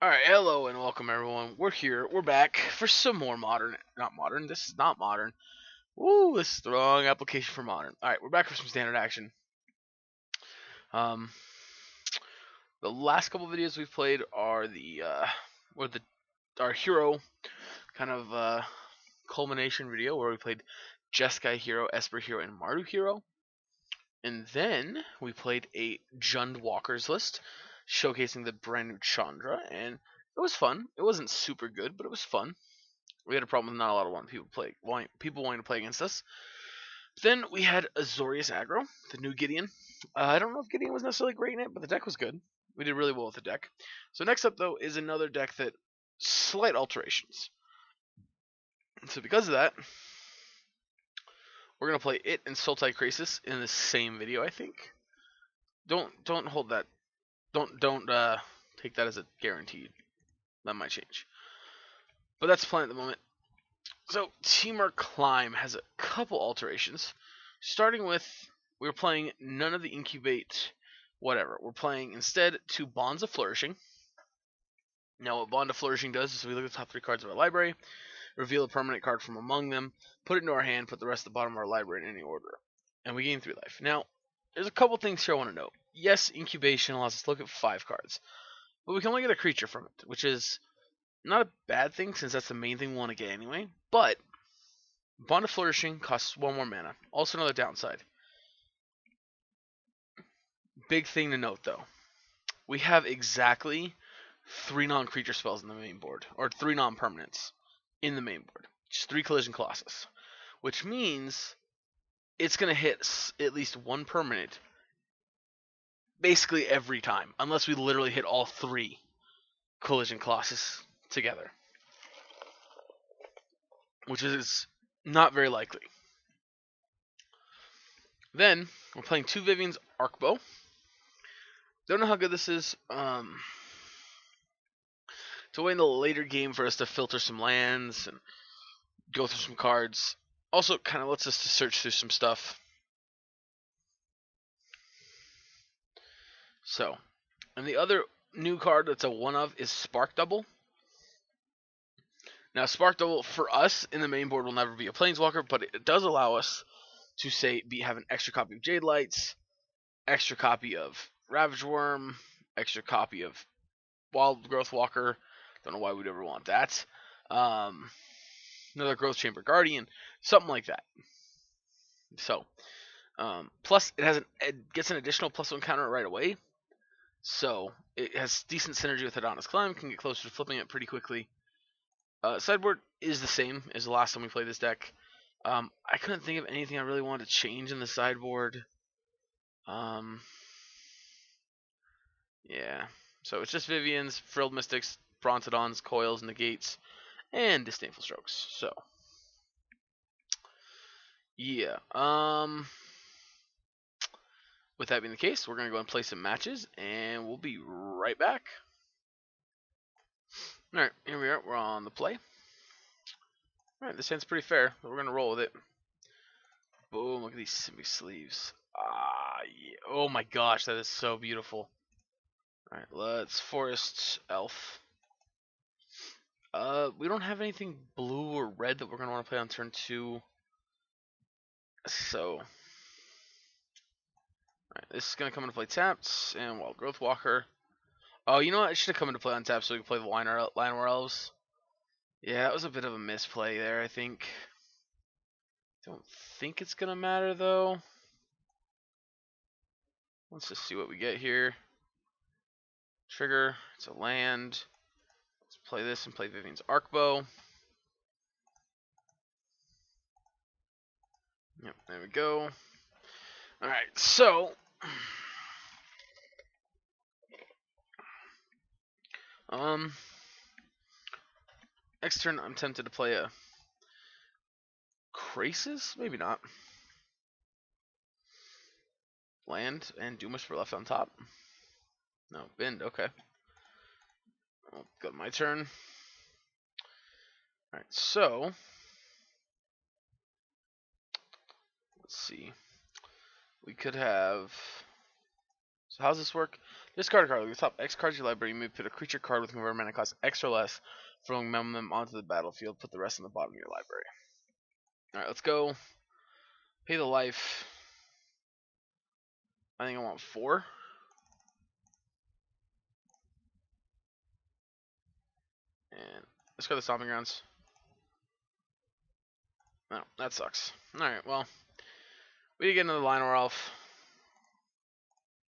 Alright, hello and welcome everyone. We're here, we're back for some more modern, not modern, this is not modern. Woo, this is the wrong application for modern. Alright, we're back for some standard action. The last couple videos we've played are our hero kind of culmination video where we played Jeskai hero, Esper hero, and Mardu hero. And then we played a Jund Walker's list, showcasing the brand new Chandra, and it was fun. It wasn't super good, but it was fun. We had a problem with not a lot of people wanting to play against us. Then we had Azorious aggro, the new Gideon. I don't know if Gideon was necessarily great in it, but the deck was good. We did really well with the deck. So next up, though, is another deck that slight alterations. So because of that, we're gonna play it and Sultai Crisis in the same video, I think. Don't hold that. Don't take that as a guaranteed. That might change. But that's the plan at the moment. So Temur Climb has a couple alterations. Starting with, we're playing none of the incubate whatever. We're playing instead 2 Bonds of Flourishing. Now what Bond of Flourishing does is we look at the top 3 cards of our library, reveal a permanent card from among them, put it into our hand, put the rest at the bottom of our library in any order, and we gain 3 life. Now, there's a couple things here I want to note. Yes, incubation allows us to look at 5 cards, but we can only get a creature from it, which is not a bad thing since that's the main thing we want to get anyway, but Bond of Flourishing costs 1 more mana. Also another downside. Big thing to note though. We have exactly 3 non-creature spells in the main board, or 3 non-permanents in the main board. Just 3 Collision Colossus, which means it's going to hit at least 1 permanent basically every time, unless we literally hit all 3 Collision Colossus together, which is not very likely. Then we're playing 2 Vivian's Arkbow. Don't know how good this is. To wait in the later game for us to filter some lands and go through some cards. Also, kind of lets us to search through some stuff. So, and the other new card that's a one of is Spark Double. Now, Spark Double for us in the main board will never be a Planeswalker, but it does allow us to say have an extra copy of Jade Lights, extra copy of Ravage Worm, extra copy of Wild Growth Walker. Don't know why we'd ever want that. Another Growth Chamber Guardian, something like that. So, plus it gets an additional +1 counter right away. So it has decent synergy with Adonis Climb. Can get closer to flipping it pretty quickly. Sideboard is the same as the last time we played this deck. I couldn't think of anything I really wanted to change in the sideboard. Yeah. So it's just Vivian's, Frilled Mystics, Brontodons, Coils, Negates, and Disdainful Strokes. So, yeah. With that being the case, we're going to go and play some matches, and we'll be right back. Alright, here we are. We're on the play. Alright, this hand's pretty fair, but we're going to roll with it. Boom, look at these Simic sleeves. Ah, yeah. Oh my gosh, that is so beautiful. Alright, let's Forest Elf. We don't have anything blue or red that we're going to want to play on turn 2. So, alright, this is going to come into play tapped, and Wild Growth Walker. Oh, you know what? I should have come into play on tap so we could play the Llanowar Elves. Yeah, that was a bit of a misplay there, I think. Don't think it's going to matter, though. Let's just see what we get here. Trigger, it's a land. Let's play this and play Vivian's Arkbow. Yep, there we go. Alright, so next turn I'm tempted to play a Crisis? Maybe not. Land and Doomwhisper for left on top. No, Bend, okay. I'll go to my turn. Alright, so let's see. We could have. So how's this work? Discard a card. Look at the top X cards of your library. You may put a creature card with converted mana cost X or less from them onto the battlefield. Put the rest in the bottom of your library. Alright, let's go. Pay the life. I think I want 4. And let's go to the Stomping Grounds. No, that sucks. Alright, well. We need to get another Lionel Elf.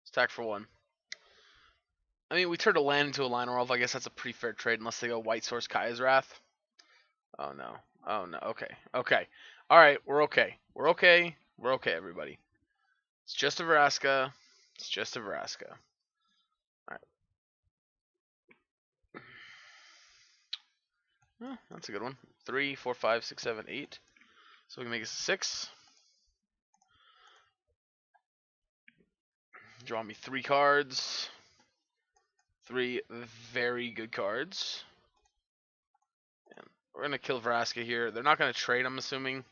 Let's attack for 1. I mean, we turned a land into a Lionel Elf. I guess that's a pretty fair trade unless they go White Source Kaya's Wrath. Oh no. Oh no. Okay. Okay. Alright, we're okay. We're okay. We're okay, everybody. It's just a Vraska. It's just a Vraska. Alright. Oh, that's a good one. 3, 4, 5, 6, 7, 8. So we can make it 6. Draw me 3 cards. 3 very good cards. And we're going to kill Vraska here. They're not going to trade, I'm assuming.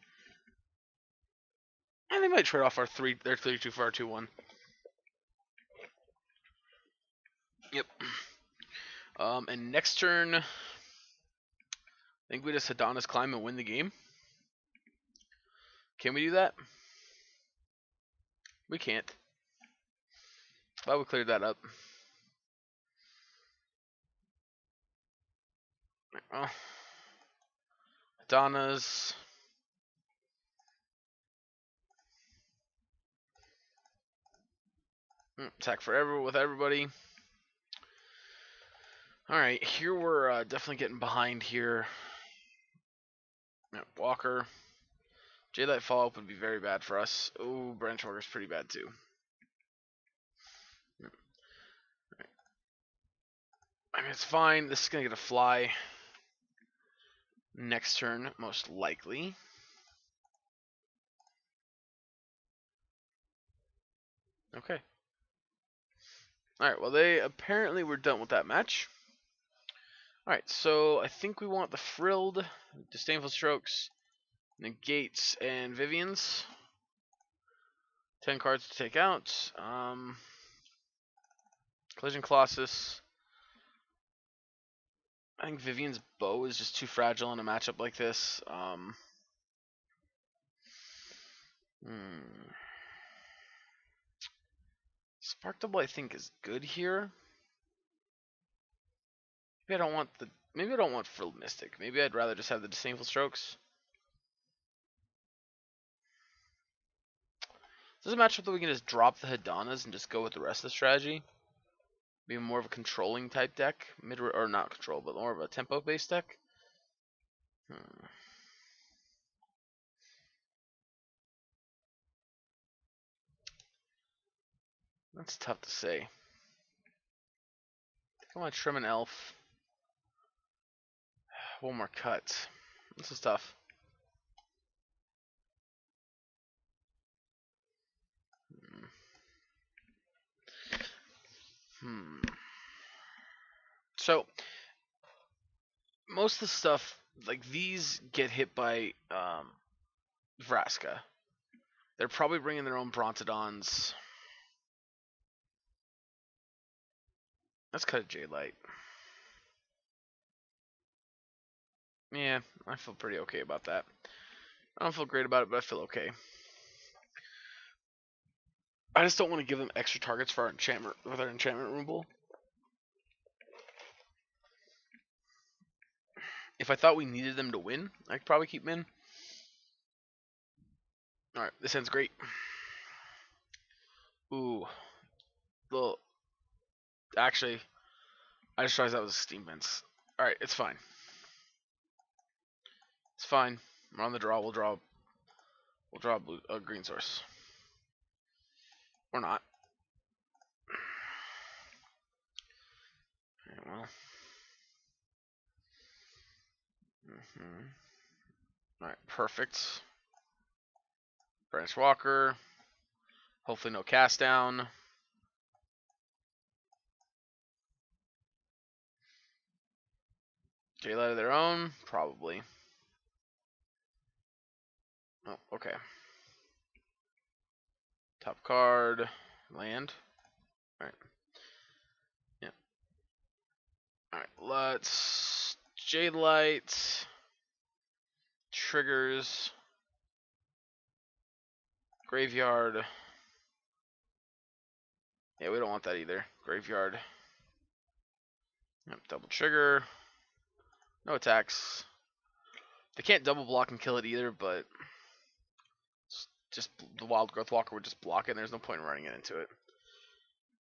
And they might trade off their 3-2 for our 2-1. Yep. And next turn, I think we just Hadana's Climb and win the game. Can we do that? We can't. But we cleared that up. Well, Hadana's. Attack forever with everybody. Alright, here we're definitely getting behind here. Walker. Jadelight Follow-Up would be very bad for us. Oh, Branch Walker's pretty bad too. I mean, it's fine. This is going to get a fly next turn, most likely. Okay. Alright, well, they apparently were done with that match. Alright, so I think we want the Frilled, Disdainful Strokes, Negates, and Vivians. 10 cards to take out. Collision Colossus. I think Vivian's Bow is just too fragile in a matchup like this. Spark Double I think is good here. Maybe I don't want Frilled Mystic. Maybe I'd rather just have the Disdainful Strokes. This is a matchup that we can just drop the Hadanas and just go with the rest of the strategy. Be more of a controlling type deck, or not control, but more of a tempo based deck. That's tough to say. I think I want to trim an elf. One more cut. This is tough. So most of the stuff like these get hit by Vraska. They're probably bringing their own Brontodons. Let's cut a Jadelight. Yeah, I feel pretty okay about that. I don't feel great about it, but I feel okay. I just don't want to give them extra targets for our enchantment with our enchantment removal. If I thought we needed them to win, I could probably keep them in. Alright, this ends great. Ooh. Well, actually, I just realized that was a Steam Vents. Alright, it's fine. It's fine. We're on the draw. We'll draw a green source. Or not. Okay, well. Alright, perfect. Branch Walker. Hopefully no cast down. Jaylight of their own? Probably. Oh, okay. Top card. Land. Alright. let's Jade Light, triggers, graveyard. Yeah, we don't want that either. Graveyard. Yep, double trigger. No attacks. They can't double block and kill it either, but just the Wild Growth Walker would just block it, and there's no point in running it into it.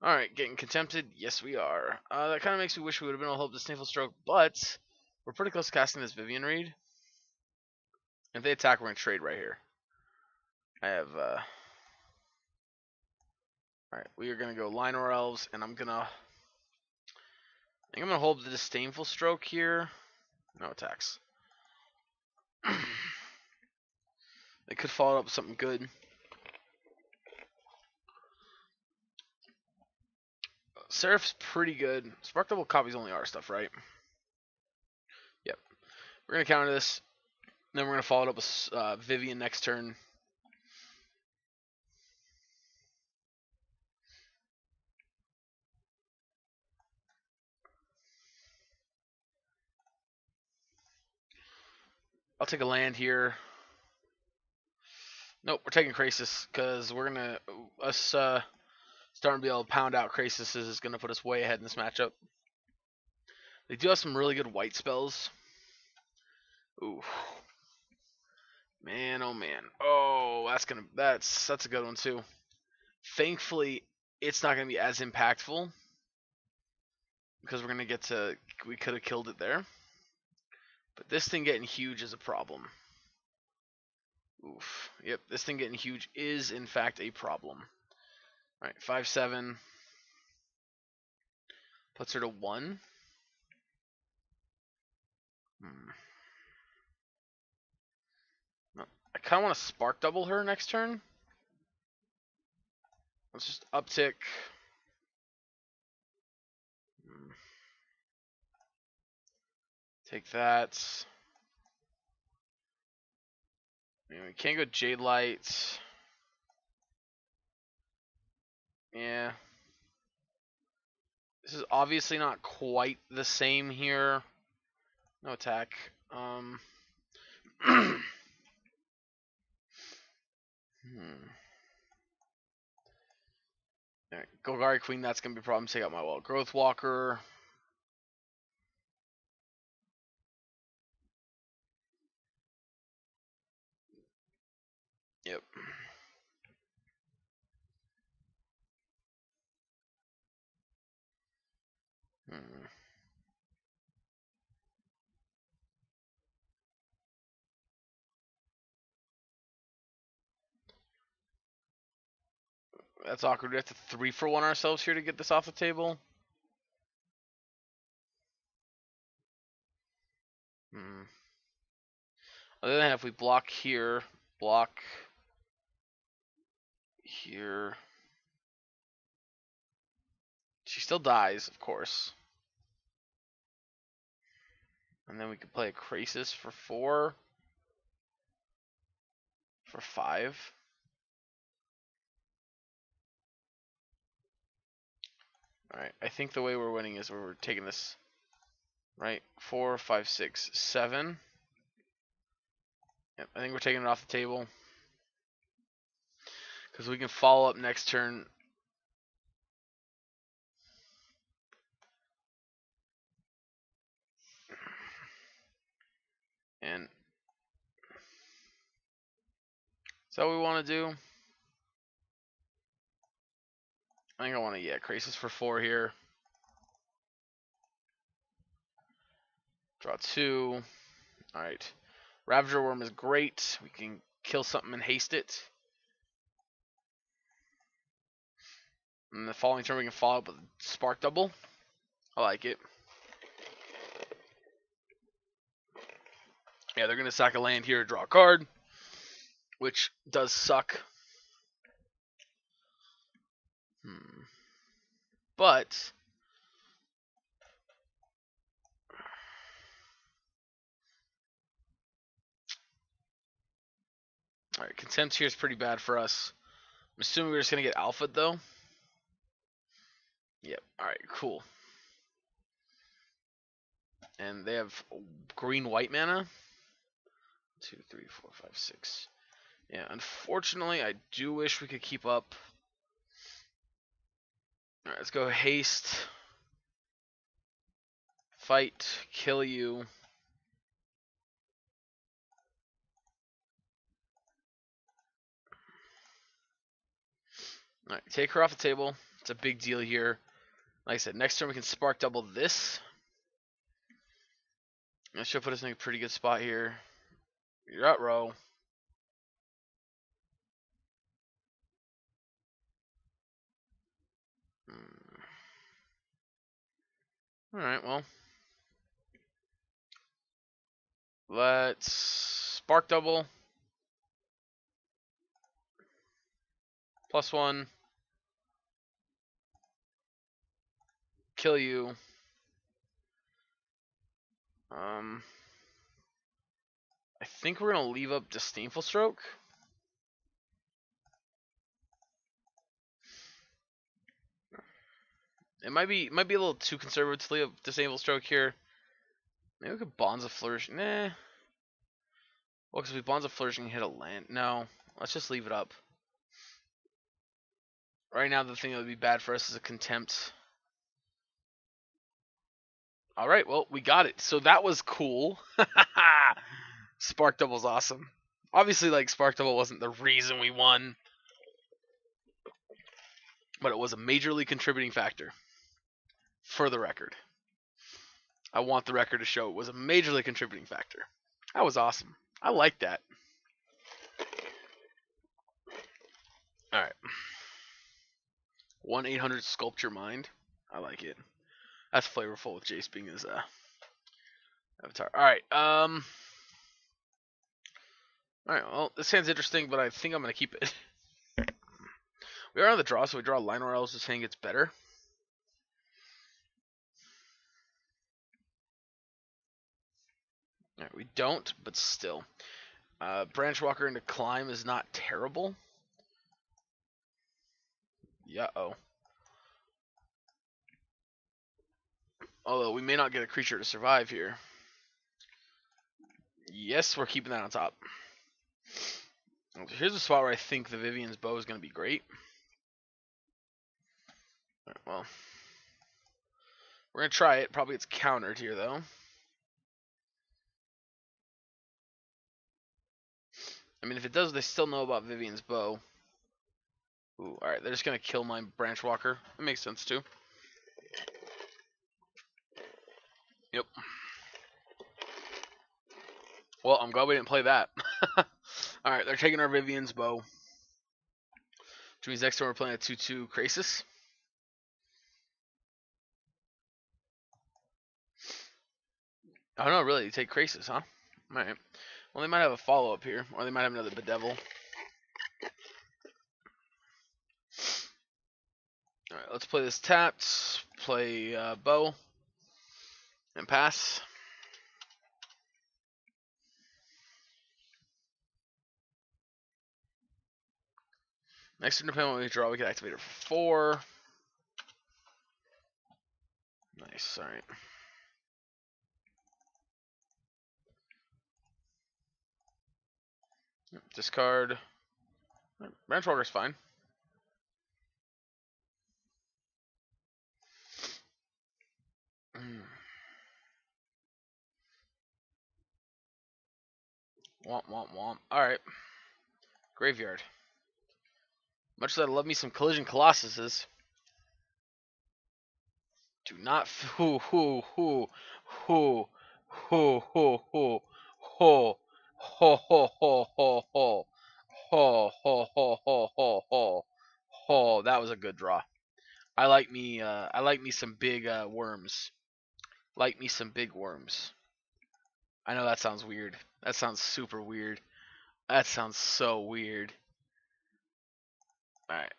Alright, getting contempted. Yes, we are. That kind of makes me wish we would have been able to help the Snaffle Stroke, but we're pretty close to casting this Vivian read. If they attack, we're going to trade right here. I have, Alright, we are going to go Lionor Elves, and I think I'm going to hold the Disdainful Stroke here. No attacks. They could follow up with something good. Seraph's pretty good. Spark Double copies only our stuff, right? Yep. We're going to counter this. Then we're going to follow it up with Vivian next turn. I'll take a land here. Nope, we're taking Krasis because we're going to... starting to be able to pound out Krasis is going to put us way ahead in this matchup. They do have some really good white spells. Ooh. Man, oh man. Oh, that's a good one too. Thankfully, it's not going to be as impactful because we're going to get to, we could have killed it there. But this thing getting huge is a problem. Oof. Yep, this thing getting huge is in fact a problem. Alright, 5/7. Puts her to 1. I kind of want to Spark Double her next turn. Let's just uptick. Take that. We can't go Jade Light. Yeah. This is obviously not quite the same here. No attack. Alright, Golgari Queen, that's going to be a problem. Take out my Wild Growth Walker. Yep. That's awkward. We have to 3-for-1 ourselves here to get this off the table. Other than that, if we block here, block here. She still dies, of course. And then we could play a Krasis for 4. For 5. Alright, I think the way we're winning is we're taking this, right? 4, 5, 6, 7. Yep, I think we're taking it off the table. Because we can follow up next turn. And is that what we want to do? I think I want to, yeah, Krasis for 4 here. Draw 2. Alright. Ravager Worm is great. We can kill something and haste it. And the following turn we can follow up with Spark Double. I like it. Yeah, they're going to sack a land here, draw a card. Which does suck. But alright, Contempt here is pretty bad for us. I'm assuming we're just going to get Alpha'd though. Yep, alright, cool. And they have green-white mana. 2, 3, 4, 5, 6. Yeah, unfortunately, I do wish we could keep up. Alright, let's go haste. Fight, kill you. Alright, take her off the table. It's a big deal here. Like I said, next turn we can spark double this. That should put us in a pretty good spot here. You're out, row. Alright, well. Let's spark double. +1. Kill you. I think we're gonna leave up Disdainful Stroke. It might be a little too conservative to leave up Disdainful Stroke here. Maybe we could Bonds of Flourishing. Nah. Well, because we Bonds of Flourishing hit a land. No. Let's just leave it up. Right now, the thing that would be bad for us is a Contempt. Alright, well, we got it. So that was cool. Spark Double's awesome. Obviously, like, Spark Double wasn't the reason we won. But it was a majorly contributing factor. For the record. I want the record to show it was a majorly contributing factor. That was awesome. I like that. Alright. 1-800 Sculpture Mind. I like it. That's flavorful with Jace being his avatar. Alright, alright, well, this sounds interesting, but I think I'm going to keep it. We are on the draw, so we draw a line where else is saying it's better. Alright, we don't, but still. Branchwalker into Climb is not terrible. Yeah-oh. Although, we may not get a creature to survive here. Yes, we're keeping that on top. Here's a spot where I think the Vivian's Bow is going to be great. Right, well, we're going to try it. Probably it's countered here, though. I mean, if it does, they still know about Vivian's Bow. Ooh, alright, they're just going to kill my Branchwalker. That makes sense, too. Yep. Well, I'm glad we didn't play that. Alright, they're taking our Vivian's Bow. Which means next time we're playing a 2-2 Krasis. Oh no, really? You take Krasis, huh? Alright. Well, they might have a follow-up here. Or they might have another Bedevil. Alright, let's play this tapped. Play Bow. And pass. Next turn, depending on what we draw, we can activate it for 4. Nice, alright. Discard. Branchwalker's fine. Womp, womp, womp. Alright. Graveyard. Much as I love me some Collision Colossuses. Do not hoo hoo hoo hoo hoo hoo hoo ho ho ho ho ho ho ho ho ho ho ho ho. That was a good draw. I like me some big worms. Like me some big worms. I know that sounds weird. That sounds super weird. That sounds so weird. Alright.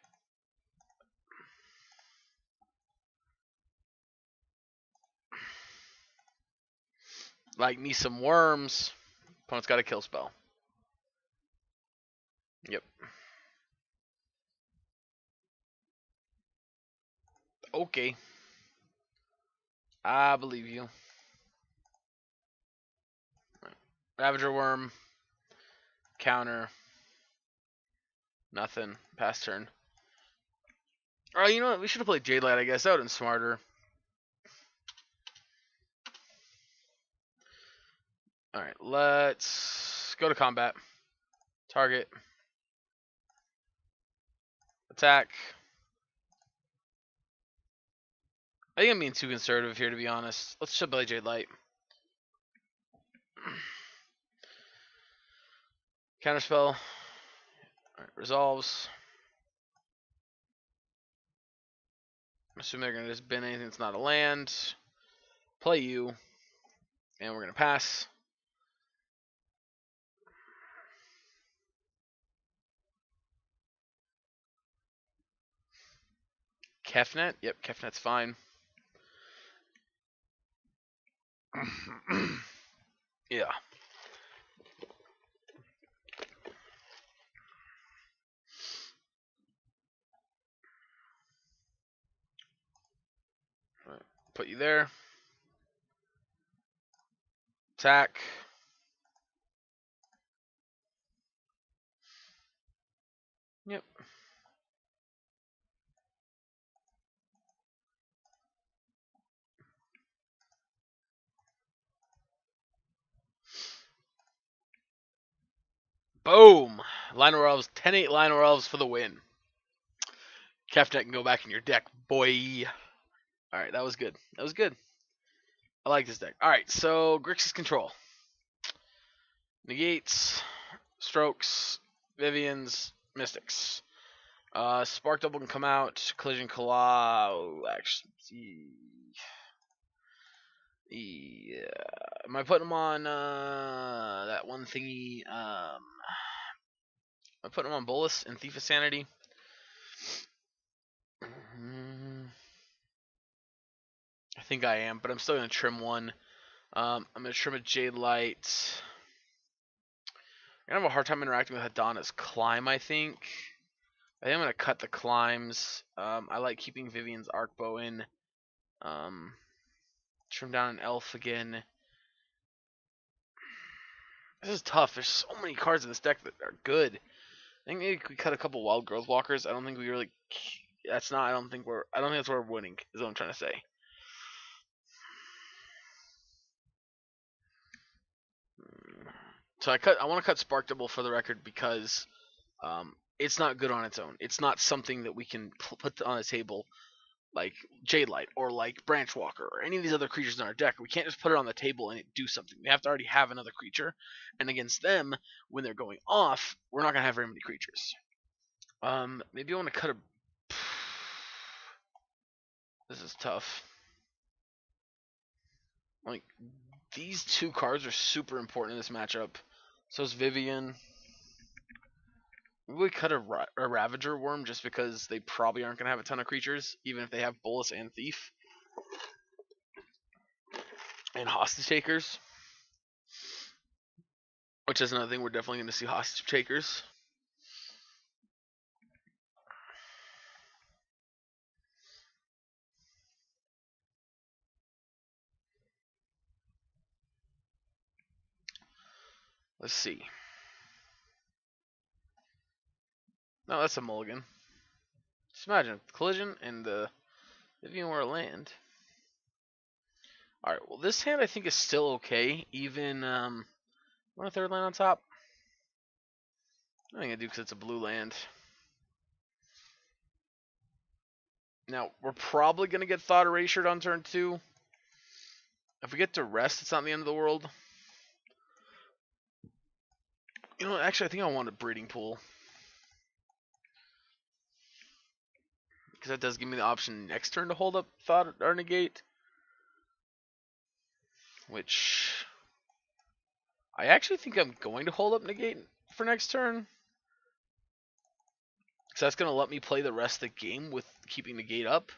Like me some worms. Opponent's got a kill spell. Yep. Okay. I believe you. Ravager Worm. Counter. Nothing. Pass turn. Oh, you know what? We should have played Jade Light, I guess. That would have been smarter. Alright, let's go to combat. Target. Attack. I think I'm being too conservative here, to be honest. Let's just play Jade Light. Counterspell. Alright, resolves. I'm assuming they're going to just bin anything that's not a land. Play you. And we're going to pass. Kefnet? Yep, Kefnet's fine. Yeah. Right, put you there. Attack. Yep. Boom! Lionel Elves, 10-8 Lionel Elves for the win. Kefnet can go back in your deck, boy. Alright, that was good. That was good. I like this deck. Alright, so Grixis Control. Negates, Strokes, Vivians, Mystics. Spark Double can come out. Collision Claw. Actually, yeah. Am I putting them on that one thingy? Am I putting them on Bolus and Thief of Sanity? I think I am, but I'm still gonna trim one. I'm gonna trim a Jade Light. I'm gonna have a hard time interacting with Hadana's Climb, I think. I think I'm gonna cut the climbs. I like keeping Vivian's Arkbow in. Trim down an elf again. This is tough. There's so many cards in this deck that are good. I think maybe we cut a couple Wild Growth Walkers. I don't think we really. That's not. I don't think that's where we're winning. Is what I'm trying to say. So I want to cut Spark Double for the record because it's not good on its own. It's not something that we can put on the table like Jade Light or like Branch Walker or any of these other creatures in our deck. We can't just put it on the table and it do something. We have to already have another creature, and against them, when they're going off, we're not gonna have very many creatures. Maybe I want to cut a. This is tough. Like these two cards are super important in this matchup. So is Vivian. We cut a Ravager Worm just because they probably aren't going to have a ton of creatures, even if they have Bolus and Thief. And Hostage Takers. Which is another thing we're definitely going to see Hostage Takers. Let's see. No, that's a mulligan. Just imagine collision and Vivian were a land. Alright, well this hand I think is still okay. Even want a third land on top? I think I do because it's a blue land. Now, we're probably going to get Thought Erasured on turn 2. If we get to rest, it's not the end of the world. You know, actually, I think I want a Breeding Pool. Because that does give me the option next turn to hold up Thought or Negate. Which I actually think I'm going to hold up Negate for next turn. Because that's going to let me play the rest of the game with keeping Negate up.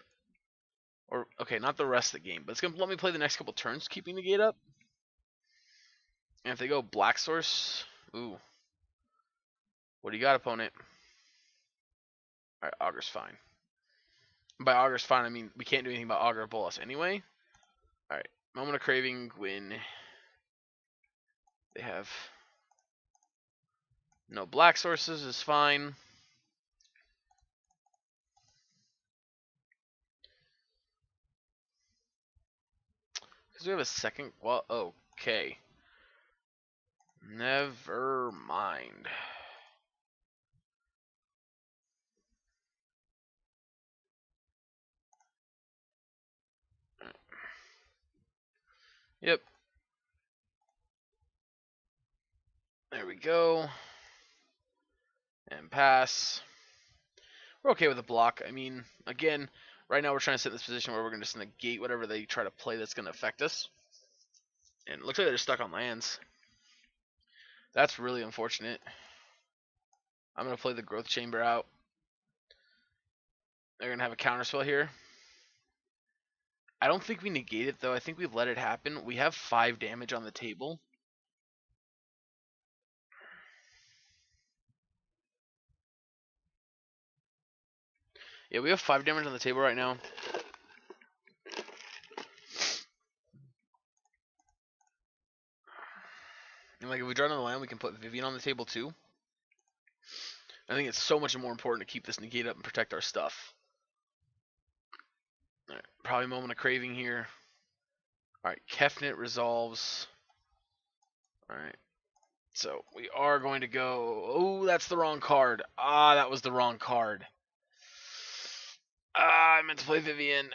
Or, okay, not the rest of the game, but it's going to let me play the next couple turns keeping Negate up. And if they go Black Source, ooh. What do you got, opponent? Alright, Augur's fine. By Augur's fine, I mean we can't do anything about Augur or Bolas anyway. Alright, Moment of Craving, win. They have no black sources, is fine. Because we have a second. Well, okay. Never mind. Yep. There we go. And pass. We're okay with a block. I mean, again, right now we're trying to sit in this position where we're going to just negate whatever they try to play that's going to affect us. And it looks like they're stuck on lands. That's really unfortunate. I'm going to play the Growth Chamber out. They're going to have a counterspell here. I don't think we negate it, though. I think we let it happen. We have 5 damage on the table. Yeah, we have 5 damage on the table right now. And like if we draw another land, we can put Vivian on the table too. I think it's so much more important to keep this negate up and protect our stuff. Alright, probably Moment of Craving here. Alright, Kefnet resolves. Alright. So we are going to go. Oh, that's the wrong card. Ah, that was the wrong card. Ah, I meant to play Vivian.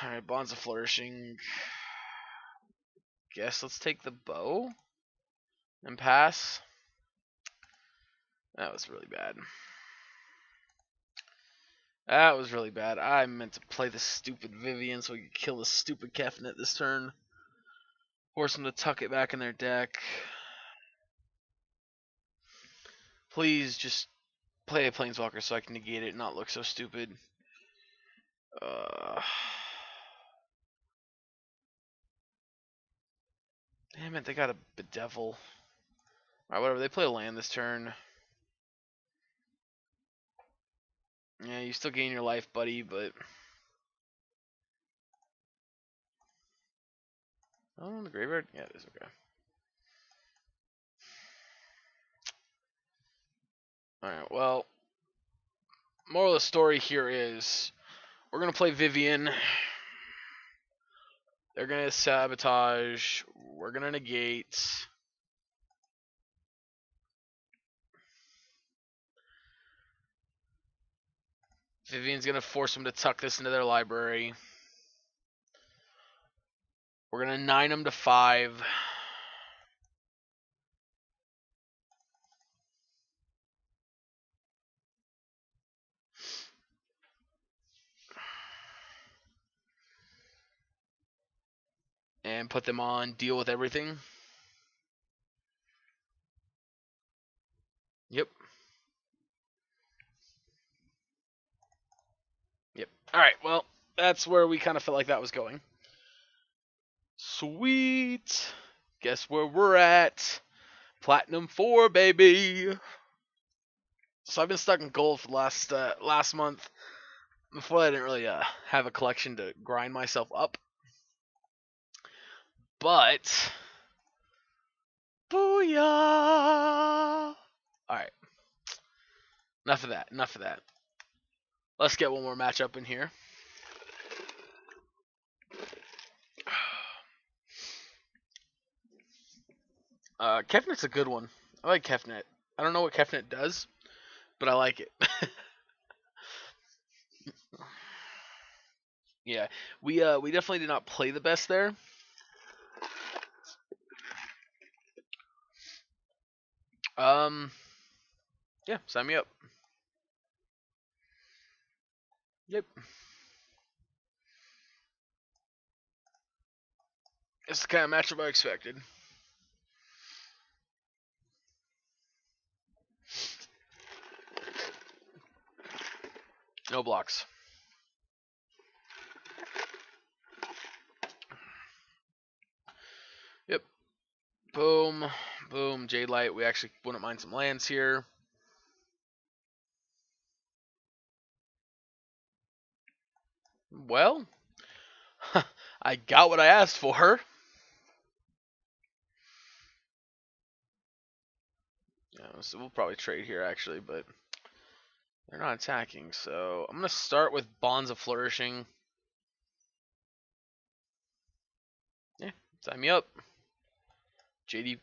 Alright, Bonds of Flourishing. Guess let's take the bow and pass. That was really bad. That was really bad. I meant to play the stupid Vivian so we could kill the stupid Kefnet this turn. Force them to tuck it back in their deck. Please just play a Planeswalker so I can negate it and not look so stupid. Damn it, they got a Bedevil. Alright, whatever. They play a land this turn. Yeah, you still gain your life, buddy, but... Oh, in the graveyard? Yeah, it is okay. Alright, well... Moral of the story here is... We're going to play Vivian. They're going to sabotage. We're going to negate. Vivian's going to force them to tuck this into their library. We're going to 9 them to 5. And put them on Deal with Everything. Yep. Yep. Alright, well, that's where we kind of felt like that was going. Sweet. Guess where we're at? Platinum 4, baby. So I've been stuck in gold for the last month. Before that, I didn't really have a collection to grind myself up. But... Booyah! Alright. Enough of that. Let's get one more matchup in here. Kefnet's a good one. I like Kefnet. I don't know what Kefnet does, but I like it. Yeah, we definitely did not play the best there. Yeah, sign me up. Yep. It's the kind of matchup I expected. No blocks. Yep. Boom. Boom. Jade Light. We actually wouldn't mind some lands here. Well, I got what I asked for. So we'll probably trade here actually, but they're not attacking. So I'm gonna start with Bonds of Flourishing. Yeah, sign me up. JD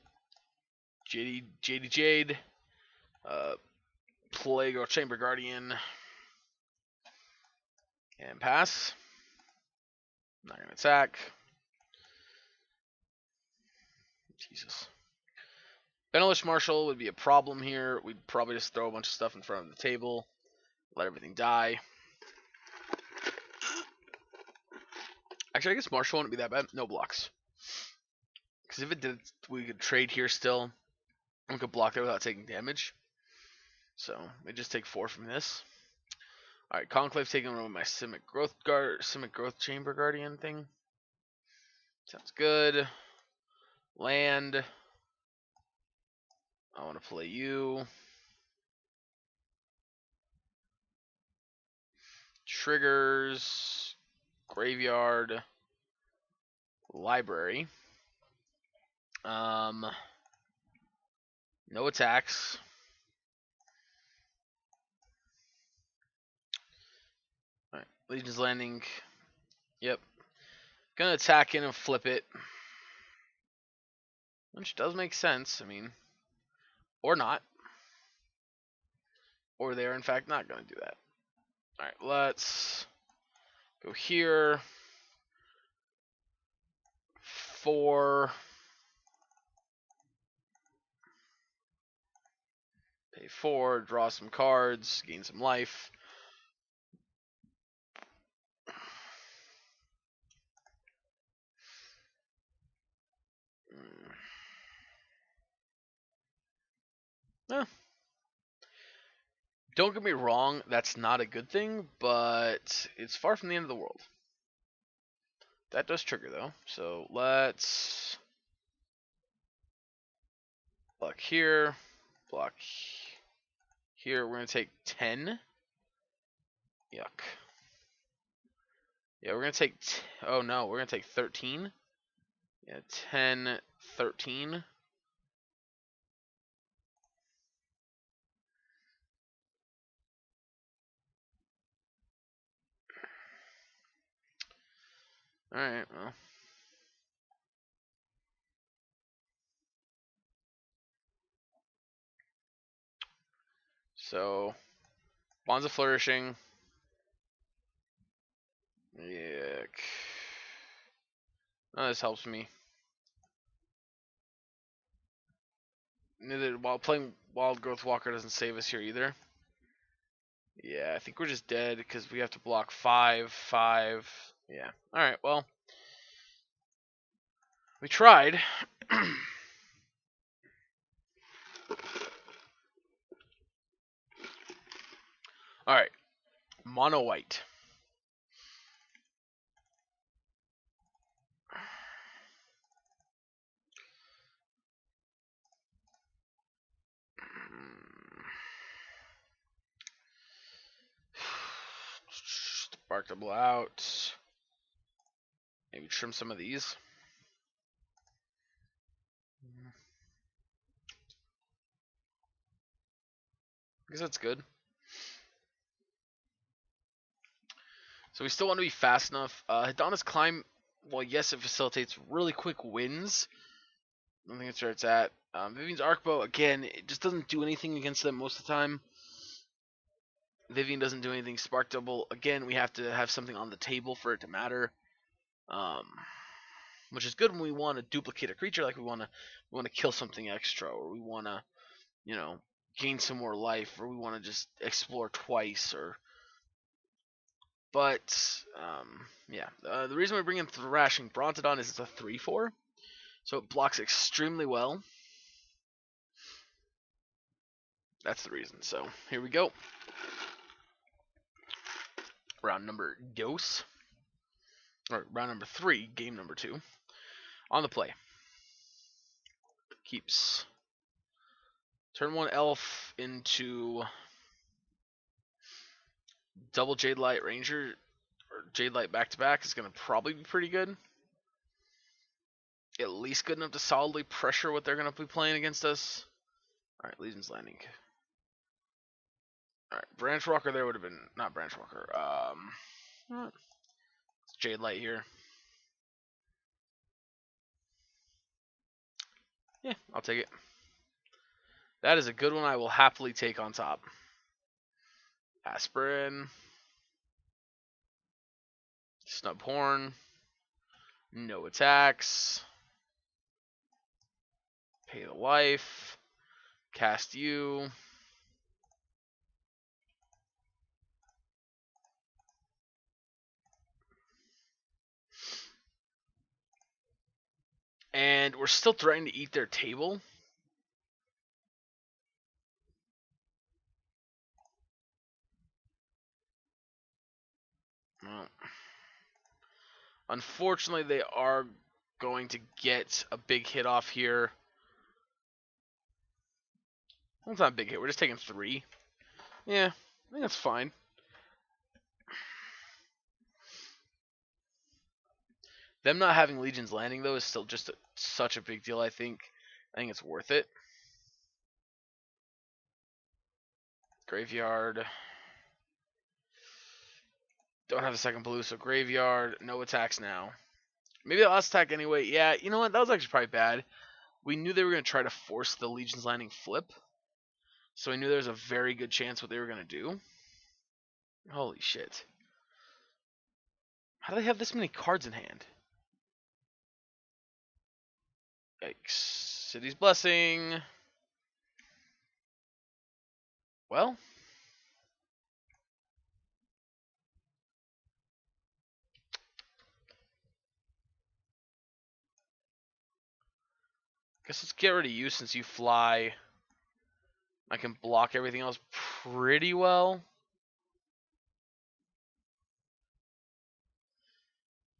Jade. Plague or Chamber Guardian. And pass. Not gonna attack. Jesus. Benelish Marshal would be a problem here. We'd probably just throw a bunch of stuff in front of the table. Let everything die. Actually, I guess Marshal wouldn't be that bad. No blocks. Because if it did, we could trade here still. We could block there without taking damage. So, we just take 4 from this. Alright, Conclave taking over my Simic Growth Chamber Guardian thing. Sounds good. Land. I want to play you. Triggers. Graveyard. Library. No attacks. Alright, Legion's Landing. Yep. Gonna attack in and flip it. Which does make sense, I mean. Or not. Or they're in fact not gonna do that. Alright, let's go here. 4. Pay 4, draw some cards, gain some life. Don't get me wrong, that's not a good thing, but it's far from the end of the world. That does trigger though, so let's block here, block here. We're gonna take 10. Yuck. Yeah, we're gonna take. Oh no, we're gonna take 13. Yeah, 10, 13. All right, well. So, Bonds of Flourishing. Yeah. Oh, this helps me. Neither while playing Wild Growth Walker doesn't save us here either. Yeah, I think we're just dead because we have to block 5, 5. Yeah. All right. Well, we tried. All right. Mono white. Spark double out. Maybe trim some of these. I guess that's good. So we still want to be fast enough. Hidana's Climb, well, yes, it facilitates really quick wins. I don't think that's where it's at. Vivian's Arkbow, again, it just doesn't do anything against them most of the time. Vivian doesn't do anything. Spark Double, again, we have to have something on the table for it to matter. Which is good when we want to duplicate a creature, like we want to kill something extra, or we want to, you know, gain some more life, or we want to just explore twice, or. But yeah, the reason we bring in Thrashing Brontodon is it's a 3/4, so it blocks extremely well. That's the reason. So here we go. Round number dos. Or round number 3, game number 2. On the play. Keeps turn 1 elf into double Jade Light Ranger, or Jade Light back to back is going to probably be pretty good. At least good enough to solidly pressure what they're going to be playing against us. Alright, Legion's Landing. Alright, Branch Walker there would have been... Not Branch Walker. Jade Light here. Yeah, I'll take it. That is a good one I will happily take on top. Aspirin. Snubhorn. No attacks. Pay the life. Cast you. And we're still threatening to eat their table. Well, unfortunately, they are going to get a big hit off here. Well, it's not a big hit. We're just taking 3. Yeah, I think that's fine. Them not having Legion's Landing, though, is still just such a big deal, I think. I think it's worth it. Graveyard. Don't have a second blue, so Graveyard. No attacks now. Maybe the last attack anyway. Yeah, you know what? That was actually probably bad. We knew they were going to try to force the Legion's Landing flip. So we knew there was a very good chance what they were going to do. Holy shit. How do they have this many cards in hand? Yikes. City's Blessing. Well. Guess let's get rid of you since you fly. I can block everything else pretty well.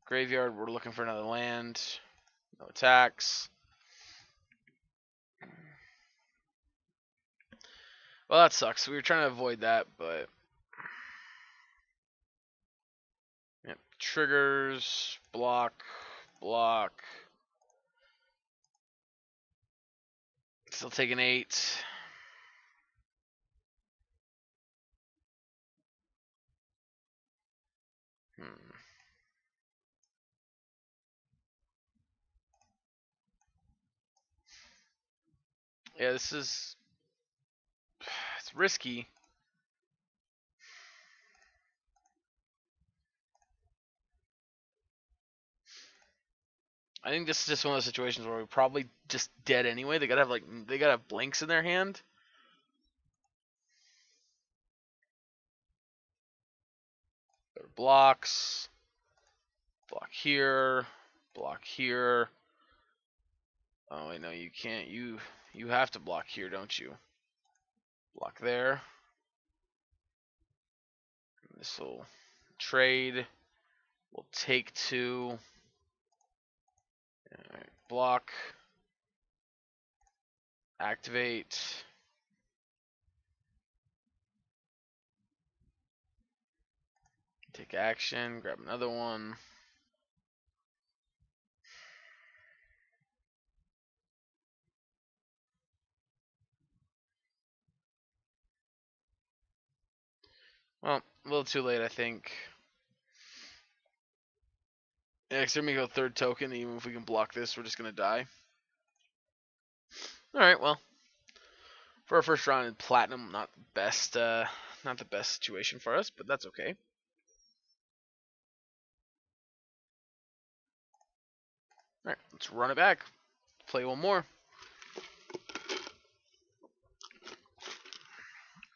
Graveyard, we're looking for another land. No attacks. Well, that sucks. We were trying to avoid that, but... Yep. Triggers, block, block. Still taking 8. Yeah, this is... It's risky. I think this is just one of those situations where we're probably just dead anyway. They gotta have blanks in their hand. There are blocks. Block here. Block here. Oh wait, no, you can't. You have to block here, don't you? Block there. This will trade. We'll take 2. All right, block. Activate. Take action. Grab another one. Well, a little too late, I think. Yeah, because they're going to go 3rd token. Even if we can block this, we're just going to die. Alright, well. For our first round in Platinum, not the best situation for us, but that's okay. Alright, let's run it back. Play one more.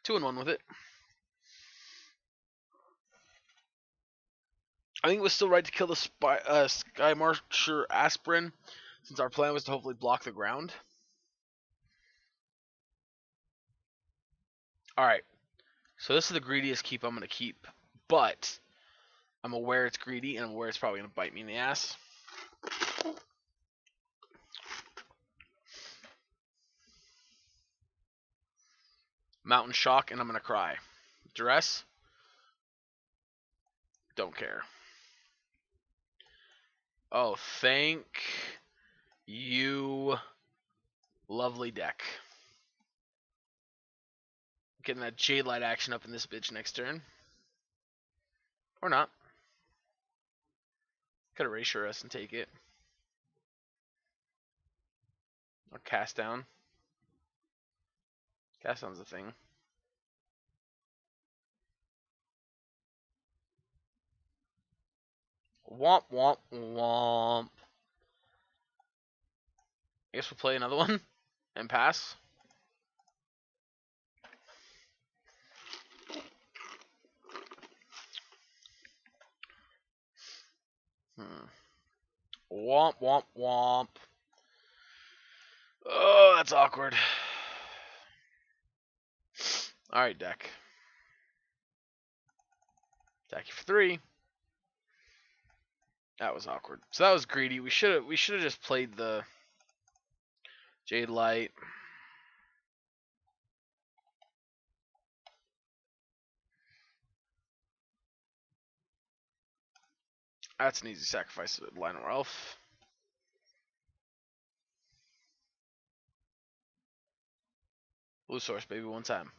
2-1 with it. I think it was still right to kill the Sky Marcher Aspirin, since our plan was to hopefully block the ground. Alright, so this is the greediest keep I'm going to keep, but I'm aware it's greedy, and I'm aware it's probably going to bite me in the ass. Mountain Shock, and I'm going to cry. Duress? Don't care. Oh, thank you, lovely deck. Getting that Jade Light action up in this bitch next turn. Or not. Could erasure us and take it. Or cast down. Cast down's a thing. Womp womp womp. I guess we'll play another one and pass. Womp womp womp. Oh, that's awkward. Alright, deck. Attack you for 3. That was awkward. So that was greedy. We should have just played the Jade Light. That's an easy sacrifice of Llanowar Elf. Blue source, baby, one time.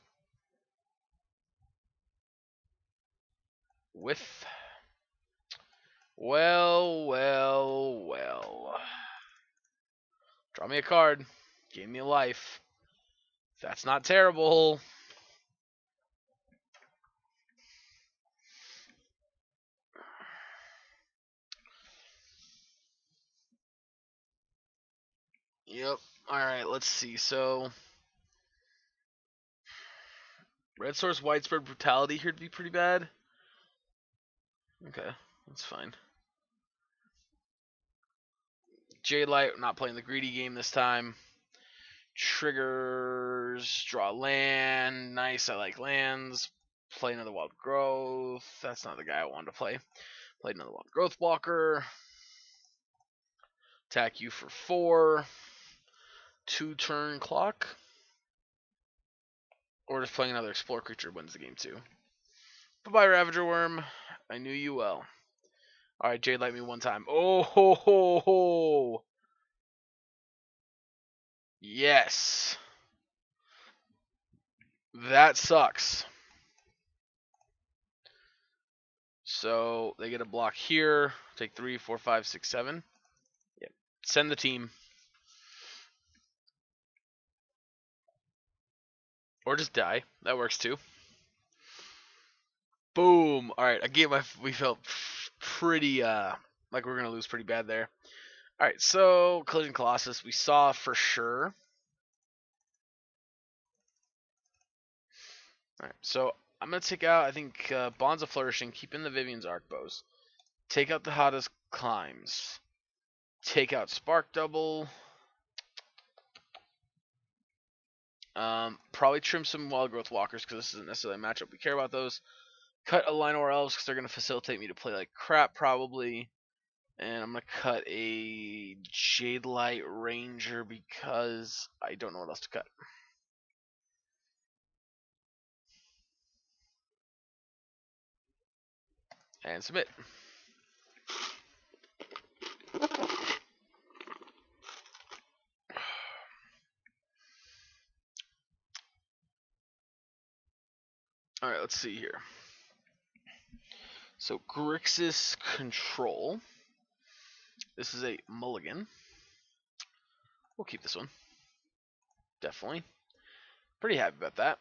With. Well. Draw me a card. Gain me a life. That's not terrible. Yep. Alright, let's see. So, red source, widespread brutality here to be pretty bad. Okay, that's fine. Jade Light, not playing the greedy game this time. Triggers, draw land. Nice, I like lands. Play another Wild Growth. That's not the guy I wanted to play. Played another Wild Growth Walker. Attack you for 4. 2-turn clock. Or just playing another Explore creature wins the game too. Bye-bye, Ravager Worm. I knew you well. Alright, Jade Light me one time. Oh ho ho ho! Yes. That sucks. So they get a block here. Take 3, 4, 5, 6, 7. Yep. Send the team. Or just die. That works too. Boom. Alright, we felt pretty like we were gonna lose pretty bad there. Alright, so Collision Colossus we saw for sure. Alright, so I'm gonna take out I think Bonds of Flourishing, keep in the Vivian's Arkbows. Take out the Hottest Climbs. Take out Spark Double. Probably trim some Wild Growth Walkers because this isn't necessarily a matchup we care about those. Cut a Llanowar Elves because they're going to facilitate me to play like crap probably. And I'm going to cut a Jade Light Ranger because I don't know what else to cut. And submit. Alright, let's see here. So Grixis Control. This is a mulligan. We'll keep this one. Definitely. Pretty happy about that.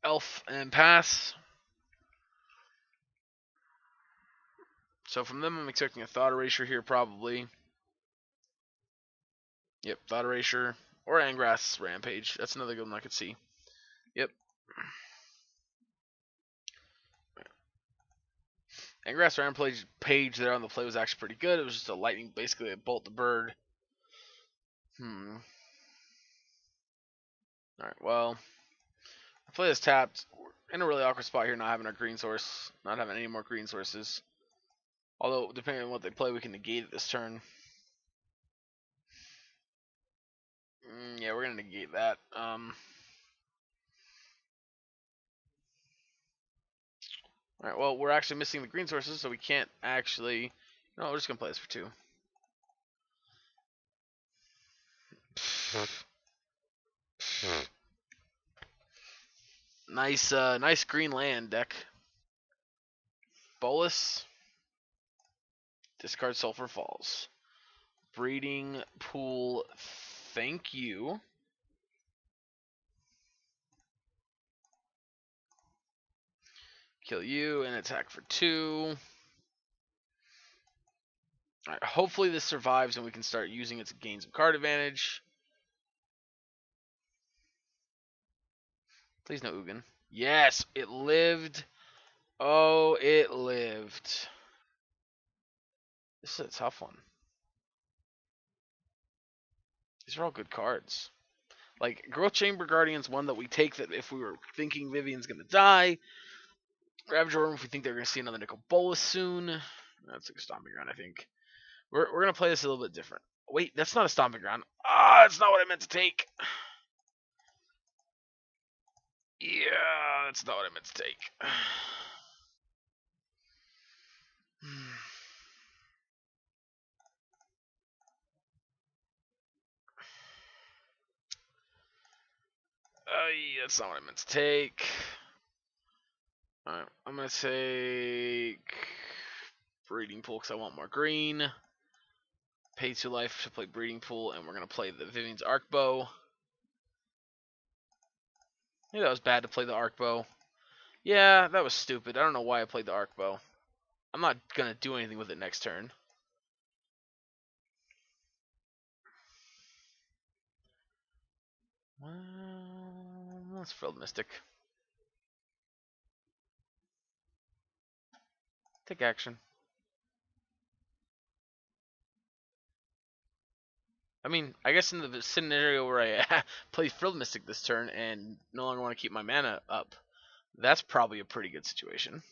Elf and pass. So from them I'm expecting a Thought Erasure here probably. Yep, Thought Erasure. Or Angrass Rampage. That's another good one I could see. Yep. Angrass Rampage there on the play was actually pretty good. It was just a lightning, basically a bolt the bird. Alright, well. I play this tapped. We're in a really awkward spot here, not having our green source. Not having any more green sources. Although, depending on what they play, we can negate it this turn. Yeah, we're going to negate that. Alright, well, we're actually missing the green sources, so we can't actually... No, we're just going to play this for 2. Nice green land deck. Bolus. Discard Sulphur Falls. Breeding Pool, thank you. Kill you and attack for 2. Alright, hopefully this survives and we can start using it to gain some card advantage. Please no Ugin. Yes, it lived. Oh, it lived. This is a tough one. These are all good cards. Like, Growth Chamber Guardian's one that we take that if we were thinking Vivian's going to die. Ravager Worm if we think they're going to see another Nicol Bolas soon. That's like a Stomping Ground, I think. We're going to play this a little bit different. Wait, that's not a Stomping Ground. Ah, that's not what I meant to take. Yeah, that's not what I meant to take. Yeah, that's not what I meant to take. Alright, I'm going to take Breeding Pool because I want more green. Pay 2 life to play Breeding Pool, and we're going to play the Vivian's Arkbow. Maybe that was bad to play the Arkbow. Yeah, that was stupid. I don't know why I played the Arkbow. I'm not going to do anything with it next turn. Well, that's Frilled Mystic. Take action. I mean, I guess in the scenario where I play Frilled Mystic this turn and no longer want to keep my mana up, that's probably a pretty good situation.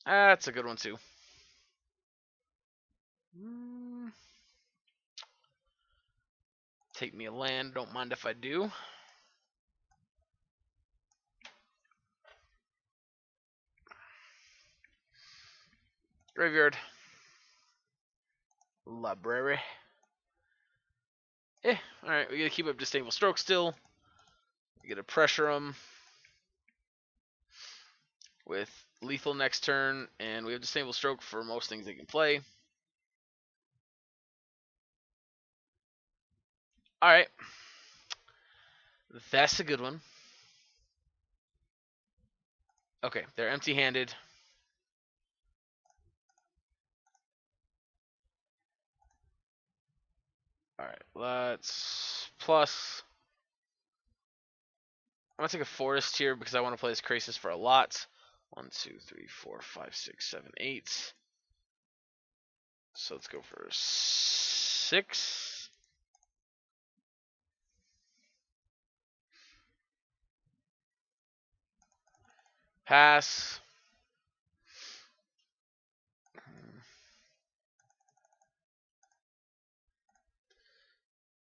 That's a good one too. Take me a land, don't mind if I do. Graveyard. Library. Alright, we gotta keep up Disdainful Stroke still. We gotta pressure them with lethal next turn, and we have Disdainful Stroke for most things they can play. Alright. That's a good one. Okay, they're empty-handed. Alright, let's plus. I'm gonna take a forest here because I want to play this Krasis for a lot. 1, 2, 3, 4, 5, 6, 7, 8. So let's go for 6. Pass.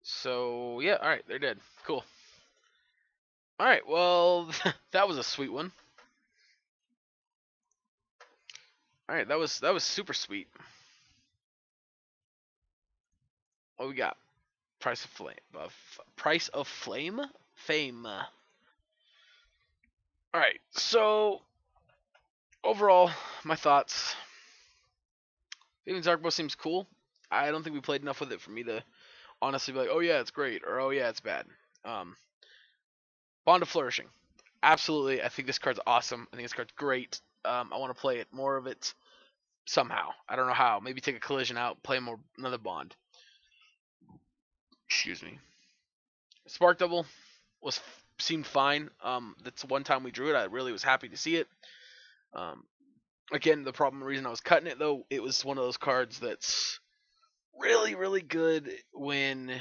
So yeah, all right, they're dead. Cool. All right, well that was a sweet one. All right, that was super sweet. What we got? Price of Flame. Price of Flame? Fame. All right, so overall, my thoughts. Vivian's Arkbow seems cool. I don't think we played enough with it for me to honestly be like, oh yeah, it's great, or oh yeah, it's bad. Bond of Flourishing. Absolutely, I think this card's awesome. I think this card's great. I want to play it, more of it, somehow. I don't know how. Maybe take a collision out, play another Bond. Excuse me. Spark Double seemed fine. That's one time we drew it. I really was happy to see it. Again, the reason I was cutting it though, it was one of those cards that's really, really good when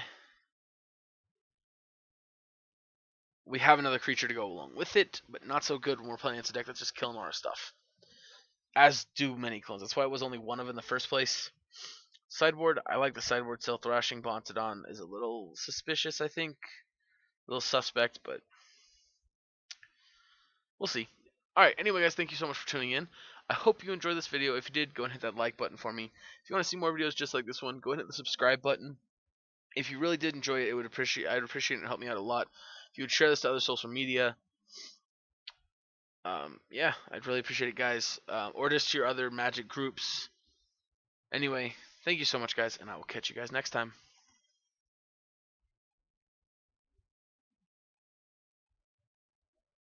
we have another creature to go along with it, but not so good when we're playing against a deck that's just killing all our stuff. As do many clones. That's why it was only one of in the first place. Sideboard, I like the sideboard still. Thrashing Bontodon is a little suspicious, I think. A little suspect, but we'll see. Alright, anyway guys, thank you so much for tuning in. I hope you enjoyed this video. If you did, go and hit that like button for me. If you want to see more videos just like this one, go and hit the subscribe button. If you really did enjoy it, I'd appreciate it and help me out a lot. If you would share this to other social media, yeah, I'd really appreciate it, guys. Or just to your other Magic groups. Anyway, thank you so much, guys, and I will catch you guys next time.